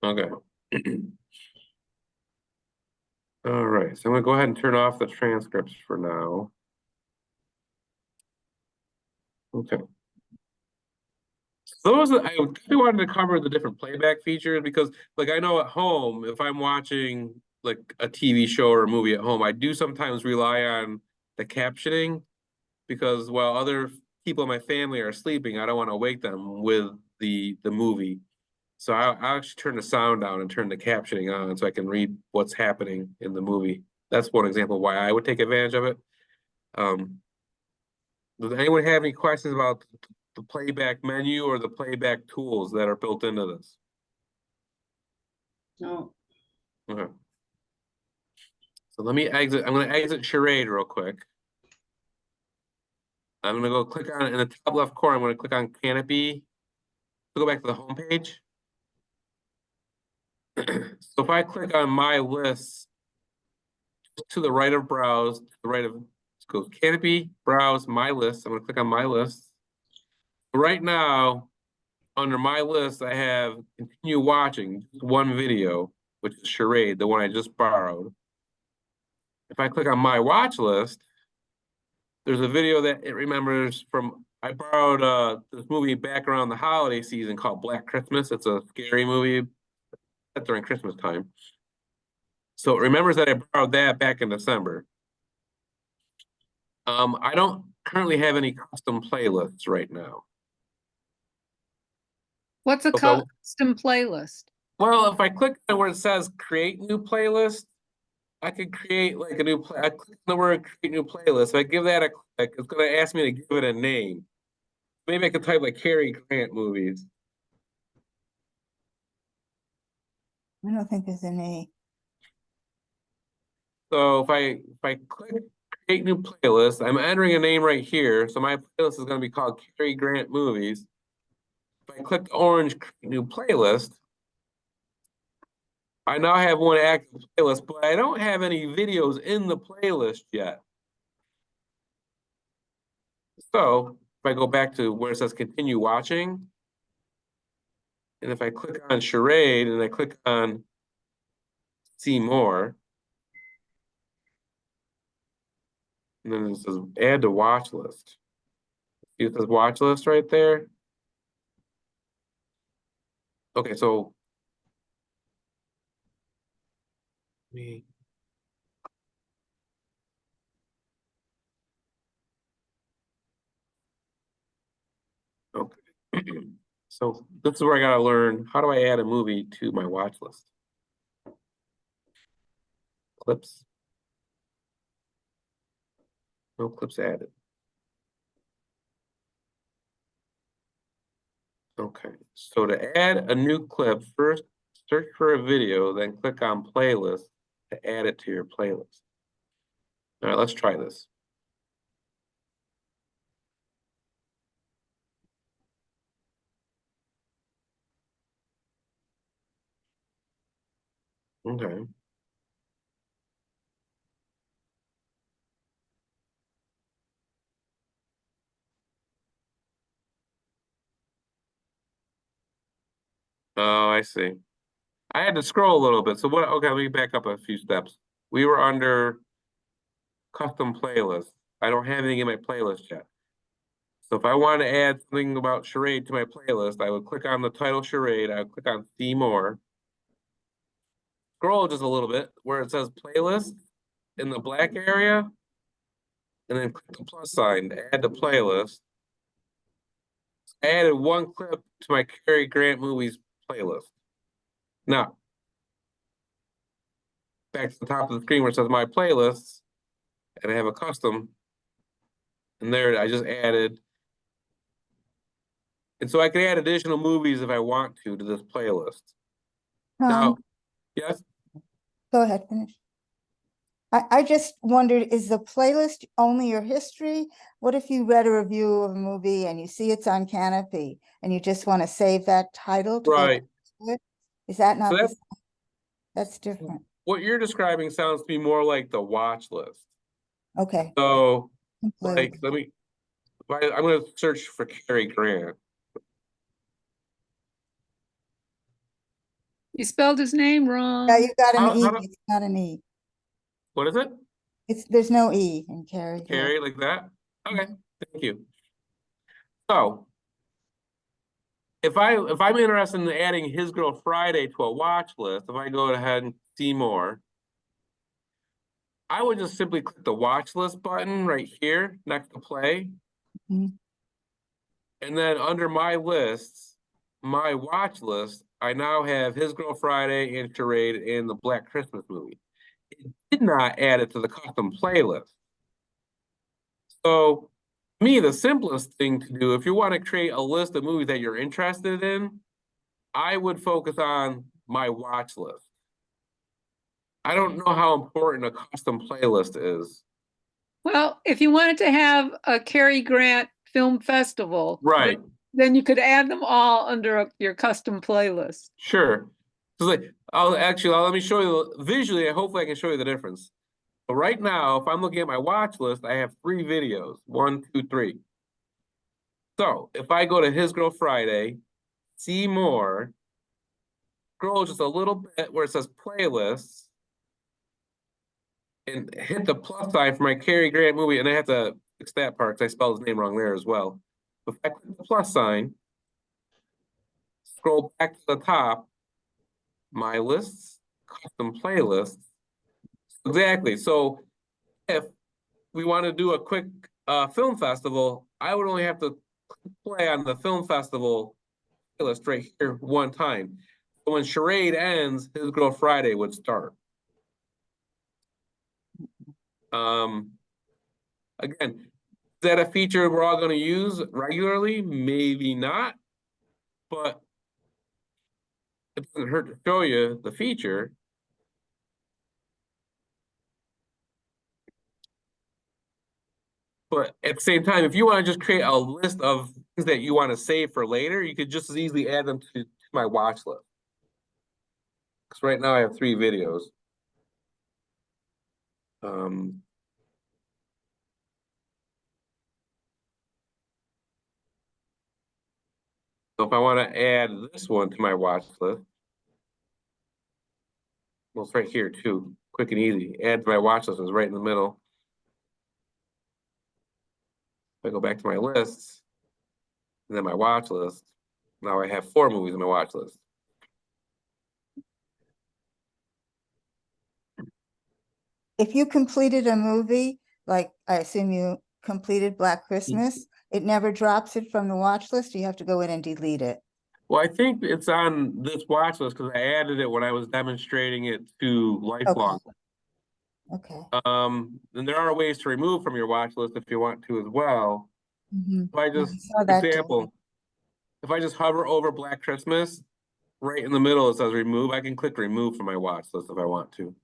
Speaker 1: Okay. All right, so I'm gonna go ahead and turn off the transcripts for now. Okay. So those I really wanted to cover the different playback features because, like, I know at home if I'm watching like a TV show or a movie at home, I do sometimes rely on the captioning because while other people in my family are sleeping, I don't want to wake them with the movie. So I'll actually turn the sound down and turn the captioning on so I can read what's happening in the movie. That's one example why I would take advantage of it. Does anyone have any questions about the playback menu or the playback tools that are built into this?
Speaker 8: No,
Speaker 1: Okay. So let me exit. I'm going to exit Charade real quick. I'm going to go click on in the top left corner. I'm going to click on Kanopy. Go back to the home page. So if I click on my list, to the right of browse, to the right of let's go Kanopy, browse my list. I'm going to click on my list. Right now, under my list, I have continue watching one video, which is Charade, the one I just borrowed. If I click on my watch list, there's a video that it remembers from, I borrowed this movie back around the holiday season called Black Christmas. It's a scary movie set during Christmas time. So it remembers that I borrowed that back in December. I don't currently have any custom playlists right now.
Speaker 6: What's a
Speaker 1: Okay.
Speaker 6: custom playlist?
Speaker 1: Well, if I click on where it says create new playlist, I could create like a new play. I click on the word create new playlist. If I give that a click, it's gonna ask me to give it a name. Maybe I could type like Cary Grant movies.
Speaker 3: I don't think there's any.
Speaker 1: So if I click create new playlist, I'm entering a name right here. So my playlist is gonna be called Cary Grant movies. If I click the orange create new playlist, I now have one active playlist, but I don't have any videos in the playlist yet. So if I go back to where it says continue watching, and if I click on Charade and I click on see more, and then it says add to watch list. See it says watch list right there? Okay, so me. Okay. So this is where I gotta learn, how do I add a movie to my watch list? Clips. No clips added. Okay, so to add a new clip, first search for a video, then click on playlist to add it to your playlist. All right, let's try this. Okay. Oh, I see. I had to scroll a little bit. So what, okay, let me back up a few steps. We were under custom playlist. I don't have anything in my playlist yet. So if I want to add something about Charade to my playlist, I would click on the title Charade, I would click on see more. Scroll just a little bit where it says playlist in the black area, and then click the plus sign to add to playlist. I added one clip to my Cary Grant movies playlist. Now, back to the top of the screen where it says my playlists, and I have a custom, and there I just added. And so I can add additional movies if I want to this playlist. Now, yes,
Speaker 3: Go ahead, finish. I just wondered, is the playlist only your history? What if you read a review of a movie and you see it's on Kanopy and you just want to save that title to go
Speaker 1: right.
Speaker 3: to it? Is that not
Speaker 1: So
Speaker 3: the
Speaker 1: that's
Speaker 3: same? That's different.
Speaker 1: what you're describing sounds to me more like the watch list.
Speaker 3: Okay.
Speaker 1: So,
Speaker 3: Playlist.
Speaker 1: like, I'm going to search for Cary Grant.
Speaker 6: You spelled his name wrong.
Speaker 3: Yeah, you got an E,
Speaker 1: How do-
Speaker 3: it's not an E.
Speaker 1: What is it?
Speaker 3: There's no E in Carrie. yeah.
Speaker 1: Cary, like that? Okay, thank you. So, if I'm interested in adding His Girl Friday to a watch list, if I go ahead and see more, I would just simply click the watch list button right here next to play.
Speaker 3: Mhm.
Speaker 1: And then under my lists, my watch list, I now have His Girl Friday and Charade and the Black Christmas movie. It did not add it to the custom playlist. So, me, the simplest thing to do, if you want to create a list of movies that you're interested in, I would focus on my watch list. I don't know how important a custom playlist is.
Speaker 6: Well, if you wanted to have a Cary Grant film festival,
Speaker 1: Right,
Speaker 6: then you could add them all under your custom playlist.
Speaker 1: sure. So like, let me show you visually, hopefully I can show you the difference. So right now, if I'm looking at my watch list, I have 3 videos, 1, 2, 3. So if I go to His Girl Friday, see more, scroll just a little bit where it says playlists, and hit the plus sign for my Cary Grant movie, and I have to fix that part because I spelled his name wrong there as well. If I click the plus sign, scroll back to the top, my lists, custom playlists. Exactly. So if we want to do a quick film festival, I would only have to play on the film festival playlist right here one time. So when Charade ends, His Girl Friday would start. Again, is that a feature we're all going to use regularly? Maybe not, but it doesn't hurt to show you the feature. But at the same time, if you want to just create a list of things that you want to save for later, you could just as easily add them to my watch list. Because right now I have 3 videos. Um, so if I want to add this one to my watch list, well, it's right here too, quick and easy. Add to my watch list is right in the middle. If I go back to my lists, and then my watch list, now I have 4 movies in my watch list.
Speaker 3: If you completed a movie, like I assume you completed Black Christmas, it never drops it from the watch list, or you have to go in and delete it?
Speaker 1: Well, I think it's on this watch list because I added it when I was demonstrating it to Lifelong.
Speaker 3: Okay.
Speaker 1: And there are ways to remove from your watch list if you want to as well.
Speaker 3: Mhm.
Speaker 1: If I
Speaker 3: Yeah, I
Speaker 1: just,
Speaker 3: saw that too.
Speaker 1: example, if I just hover over Black Christmas, right in the middle it says remove, I can click remove from my watch list if I want to.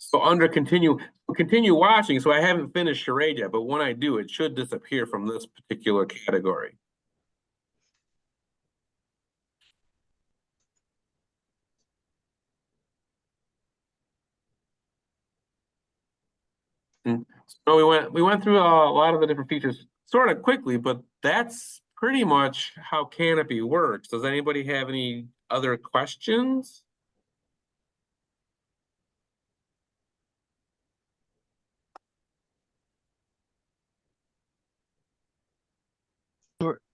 Speaker 1: So under continue watching, so I haven't finished Charade yet, but when I do, it should disappear from this particular category. So we went through a lot of the different features sort of quickly, but that's pretty much how Kanopy works. Does anybody have any other questions?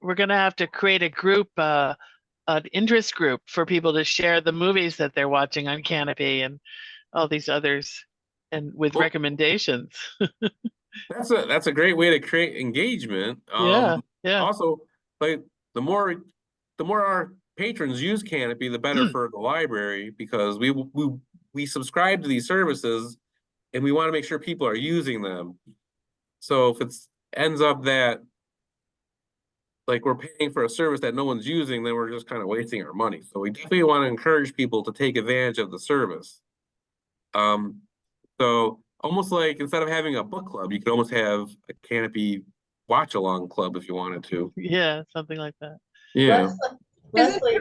Speaker 7: We're gonna have to create a group, an interest group for people to share the movies that they're watching on Kanopy and all these others, and with
Speaker 1: Well,
Speaker 7: recommendations.
Speaker 1: that's a great way to create engagement.
Speaker 7: Yeah.
Speaker 1: Also, like the more our patrons use Kanopy, the better for the library, because we subscribe to these services and we want to make sure people are using them. So if it ends up that like we're paying for a service that no one's using, then we're just kind of wasting our money. So we definitely want to encourage people to take advantage of the service. So almost like instead of having a book club, you could almost have a Kanopy watch along club if you wanted to.
Speaker 7: Yeah, something like that.
Speaker 1: Yeah.
Speaker 8: Leslie,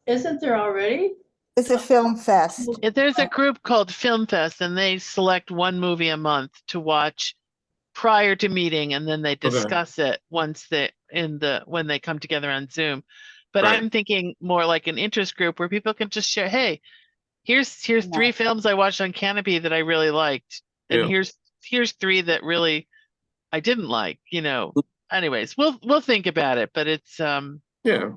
Speaker 8: isn't there already?
Speaker 3: It's a film fest.
Speaker 7: There's a group called Film Fest, and they select 1 movie a month to watch prior to meeting, and then they discuss it once when they come together on Zoom. But
Speaker 1: Right.
Speaker 7: I'm thinking more like an interest group where people can just share, hey, here's 3 films I watched on Kanopy that I really liked, and
Speaker 1: Yeah.
Speaker 7: here's 3 that really I didn't like, Anyways, we'll think about it, but it's
Speaker 1: Yeah.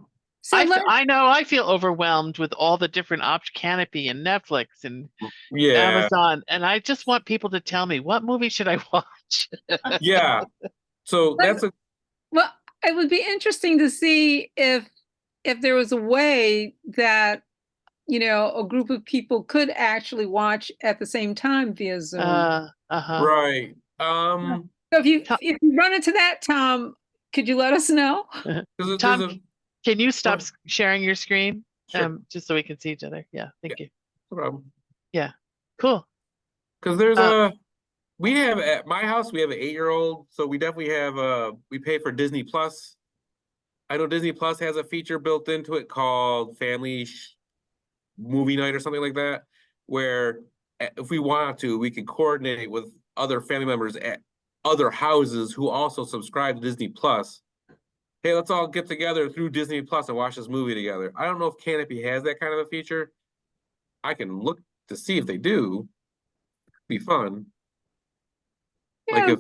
Speaker 6: So
Speaker 7: I know I feel overwhelmed with all the different Kanopy and Netflix and
Speaker 1: Yeah.
Speaker 7: Amazon, and I just want people to tell me, what movie should I watch?
Speaker 1: Yeah. So that's
Speaker 6: well, it would be interesting to see if there was a way that, a group of people could actually watch at the same time via Zoom.
Speaker 1: right.
Speaker 6: So if you run into that, Tom, could you let us know?
Speaker 7: Tom, can you stop sharing your screen?
Speaker 1: Sure.
Speaker 7: Just so we can see each other. Yeah, thank you.
Speaker 1: No problem.
Speaker 7: Yeah, cool.
Speaker 1: Because there's we have at my house, we have an 8-year-old, so we definitely have we pay for Disney Plus. I know Disney Plus has a feature built into it called Family Movie Night or something like that, where if we want to, we can coordinate with other family members at other houses who also subscribe to Disney Plus. Hey, let's all get together through Disney Plus and watch this movie together. I don't know if Kanopy has that kind of a feature. I can look to see if they do. It'd be fun.
Speaker 6: Yeah.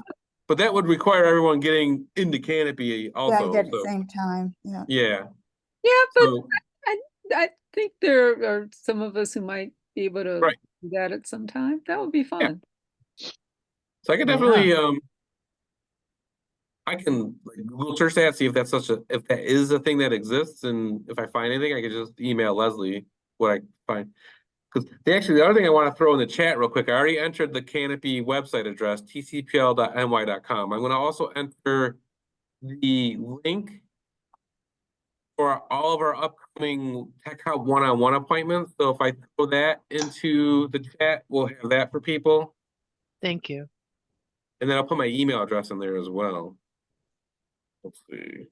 Speaker 1: But that would require everyone getting into Kanopy also.
Speaker 3: Yeah, at the same time. Yeah.
Speaker 1: Yeah.
Speaker 6: Yeah, but
Speaker 1: So,
Speaker 6: I think there are some of us who might be able to
Speaker 1: Right.
Speaker 6: do that at some time. That would be fun.
Speaker 1: so I can definitely I can Google search that, see if that's if that is a thing that exists, and if I find anything, I can just email Leslie what I find. Because the other thing I want to throw in the chat real quick, I already entered the Kanopy website address, tcpl.ny.com. I'm going to also enter the link for all of our upcoming Tech Hub one-on-one appointments. So if I throw that into the chat, we'll have that for people.
Speaker 7: Thank you.
Speaker 1: And then I'll put my email address in there as well. Let's see.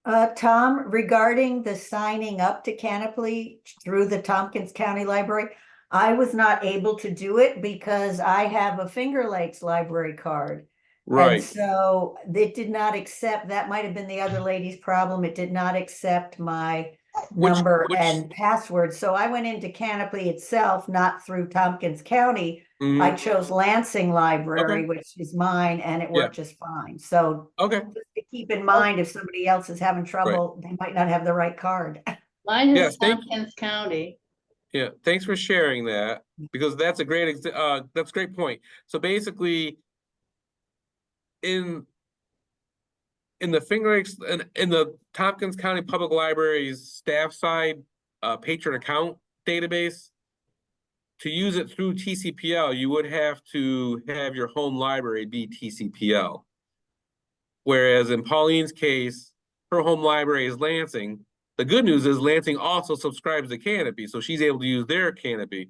Speaker 9: Tom, regarding the signing up to Kanopy through the Tompkins County Library, I was not able to do it because I have a Finger Lakes library card. And
Speaker 1: Right.
Speaker 9: so it did not accept, that might have been the other lady's problem. It did not accept my number and password. So I went into Kanopy itself, not through Tompkins County.
Speaker 1: Mhm.
Speaker 9: I chose Lansing Library, which is mine, and it worked just fine. So
Speaker 1: Okay.
Speaker 9: just to keep in mind, if somebody else is having trouble, they might not have the right card.
Speaker 8: Mine
Speaker 1: Yes,
Speaker 8: is Tompkins County.
Speaker 1: Yeah, thanks for sharing that, because that's a great, that's a great point. So basically, in the Finger Lakes, in the Tompkins County Public Library's staff side patron account database, to use it through TCPL, you would have to have your home library be TCPL. Whereas in Pauline's case, her home library is Lansing. The good news is Lansing also subscribes to Kanopy, so she's able to use their Kanopy.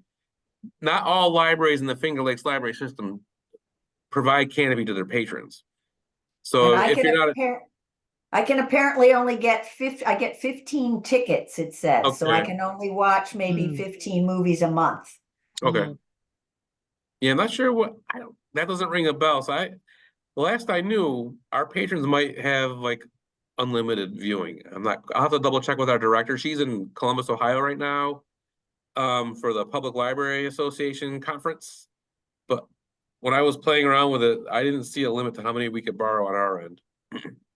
Speaker 1: Not all libraries in the Finger Lakes library system provide Kanopy to their patrons. So
Speaker 9: And
Speaker 1: if you're not,
Speaker 9: I can apparently only get 15 tickets, it says, so I
Speaker 1: Okay.
Speaker 9: can only watch maybe 15 movies a month.
Speaker 1: okay. Yeah, I'm not sure what, that doesn't ring a bell. So last I knew, our patrons might have like unlimited viewing. I'll have to double check with our director. She's in Columbus, Ohio right now, for the Public Library Association conference. But when I was playing around with it, I didn't see a limit to how many we could borrow on our end.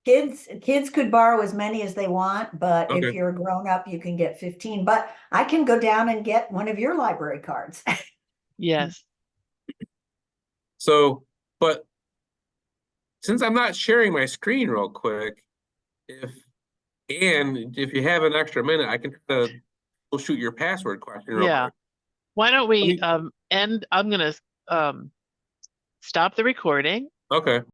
Speaker 9: Kids could borrow as many as they want, but if
Speaker 1: Okay.
Speaker 9: you're a grown up, you can get 15. But I can go down and get one of your library cards.
Speaker 7: Yes.
Speaker 1: So, but since I'm not sharing my screen real quick, if you have an extra minute, I can shoot your password question real
Speaker 7: Yeah.
Speaker 1: quick.
Speaker 7: Why don't we
Speaker 1: me-
Speaker 7: end? I'm gonna stop the recording.
Speaker 1: Okay.